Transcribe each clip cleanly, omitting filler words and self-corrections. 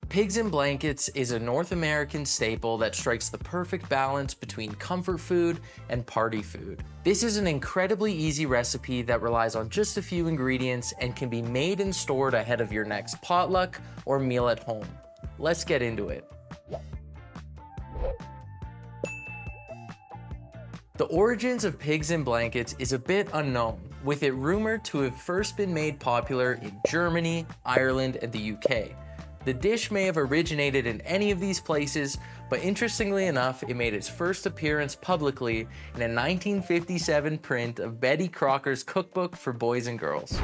Pigs in blankets is a North American staple that strikes the perfect balance between comfort food and party food. This is an incredibly easy recipe that relies on just a few ingredients and can be made and stored ahead of your next potluck or meal at home. Let's get into it. The origins of pigs in blankets is a bit unknown, with it rumored to have first been made popular in Germany, Ireland, and the UK. The dish may have originated in any of these places, but interestingly enough, it made its first appearance publicly in a 1957 print of Betty Crocker's cookbook for boys and girls.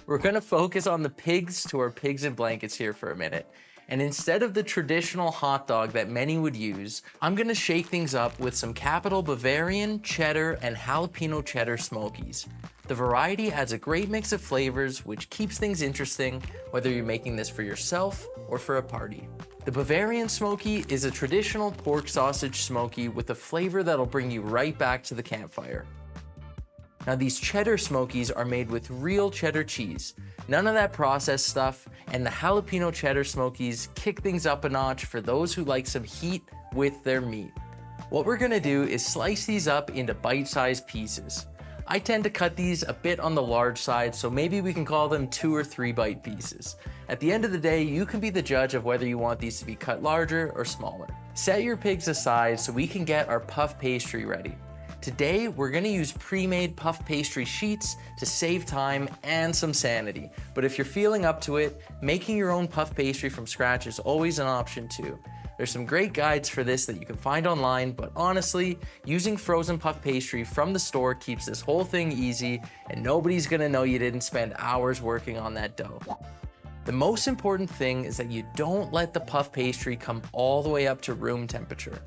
We're gonna focus on the pigs to our pigs in blankets here for a minute. And instead of the traditional hot dog that many would use, I'm gonna shake things up with some Capital Bavarian, cheddar, and jalapeno cheddar Smokies. The variety adds a great mix of flavors, which keeps things interesting, whether you're making this for yourself or for a party. The Bavarian Smoky is a traditional pork sausage smoky with a flavor that'll bring you right back to the campfire. Now these cheddar Smokies are made with real cheddar cheese, none of that processed stuff, and the jalapeno cheddar Smokies kick things up a notch for those who like some heat with their meat. What we're gonna do is slice these up into bite-sized pieces. I tend to cut these a bit on the large side, so maybe we can call them 2 or 3 bite pieces. At the end of the day, you can be the judge of whether you want these to be cut larger or smaller. Set your pigs aside so we can get our puff pastry ready. Today, we're gonna use pre-made puff pastry sheets to save time and some sanity. But if you're feeling up to it, making your own puff pastry from scratch is always an option too. There's some great guides for this that you can find online, but honestly, using frozen puff pastry from the store keeps this whole thing easy, and nobody's gonna know you didn't spend hours working on that dough. The most important thing is that you don't let the puff pastry come all the way up to room temperature.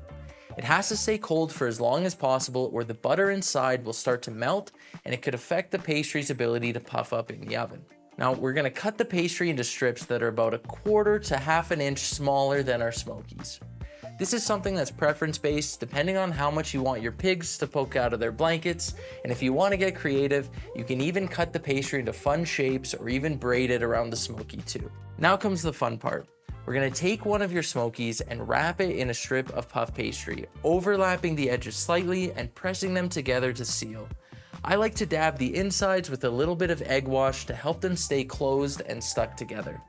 It has to stay cold for as long as possible, or the butter inside will start to melt and it could affect the pastry's ability to puff up in the oven. Now we're gonna cut the pastry into strips that are about 1/4 to 1/2 inch smaller than our Smokies. This is something that's preference based depending on how much you want your pigs to poke out of their blankets, and if you want to get creative, you can even cut the pastry into fun shapes or even braid it around the Smoky too. Now comes the fun part. We're gonna take one of your Smokies and wrap it in a strip of puff pastry, overlapping the edges slightly and pressing them together to seal. I like to dab the insides with a little bit of egg wash to help them stay closed and stuck together.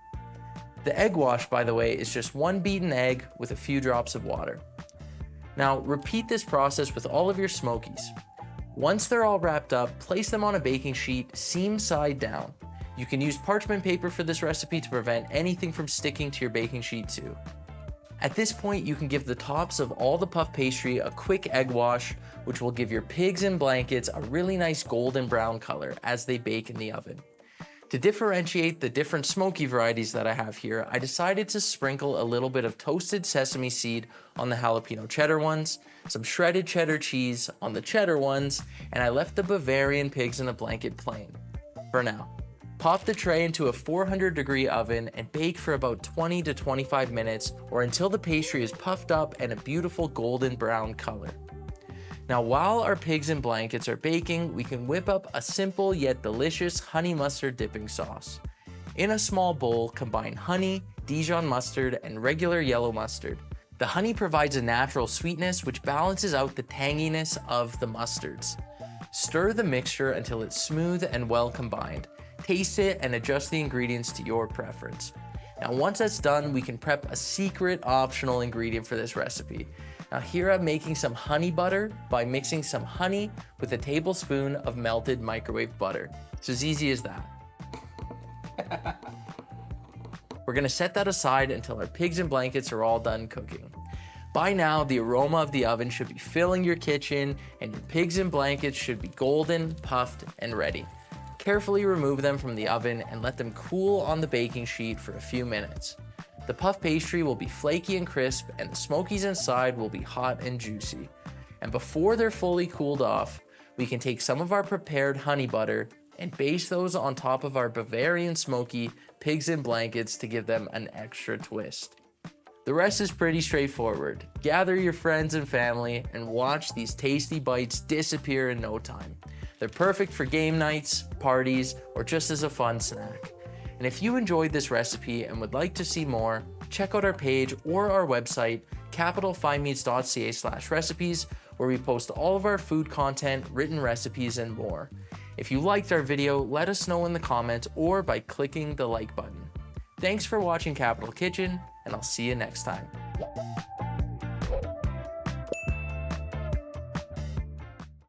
The egg wash, by the way, is just 1 beaten egg with a few drops of water. Now repeat this process with all of your Smokies. Once they're all wrapped up, place them on a baking sheet, seam side down. You can use parchment paper for this recipe to prevent anything from sticking to your baking sheet too. At this point, you can give the tops of all the puff pastry a quick egg wash, which will give your pigs in blankets a really nice golden brown color as they bake in the oven. To differentiate the different Smoky varieties that I have here, I decided to sprinkle a little bit of toasted sesame seed on the jalapeno cheddar ones, some shredded cheddar cheese on the cheddar ones, and I left the Bavarian pigs in a blanket plain. For now. Pop the tray into a 400-degree oven and bake for about 20 to 25 minutes or until the pastry is puffed up and a beautiful golden brown color. Now while our pigs in blankets are baking, we can whip up a simple yet delicious honey mustard dipping sauce. In a small bowl, combine honey, Dijon mustard, and regular yellow mustard. The honey provides a natural sweetness which balances out the tanginess of the mustards. Stir the mixture until it's smooth and well combined. Taste it and adjust the ingredients to your preference. Now once that's done, we can prep a secret optional ingredient for this recipe. Now here I'm making some honey butter by mixing some honey with a tablespoon of melted microwave butter. It's as easy as that. We're gonna set that aside until our pigs in blankets are all done cooking. By now, the aroma of the oven should be filling your kitchen and your pigs in blankets should be golden, puffed, and ready. Carefully remove them from the oven and let them cool on the baking sheet for a few minutes. The puff pastry will be flaky and crisp, and the Smokies inside will be hot and juicy. And before they're fully cooled off, we can take some of our prepared honey butter and baste those on top of our Bavarian Smoky pigs in blankets to give them an extra twist. The rest is pretty straightforward. Gather your friends and family and watch these tasty bites disappear in no time. They're perfect for game nights, parties, or just as a fun snack. And if you enjoyed this recipe and would like to see more, check out our page or our website, capitalfinemeats.ca/recipes, where we post all of our food content, written recipes, and more. If you liked our video, let us know in the comments or by clicking the like button. Thanks for watching Capital Kitchen, and I'll see you next time.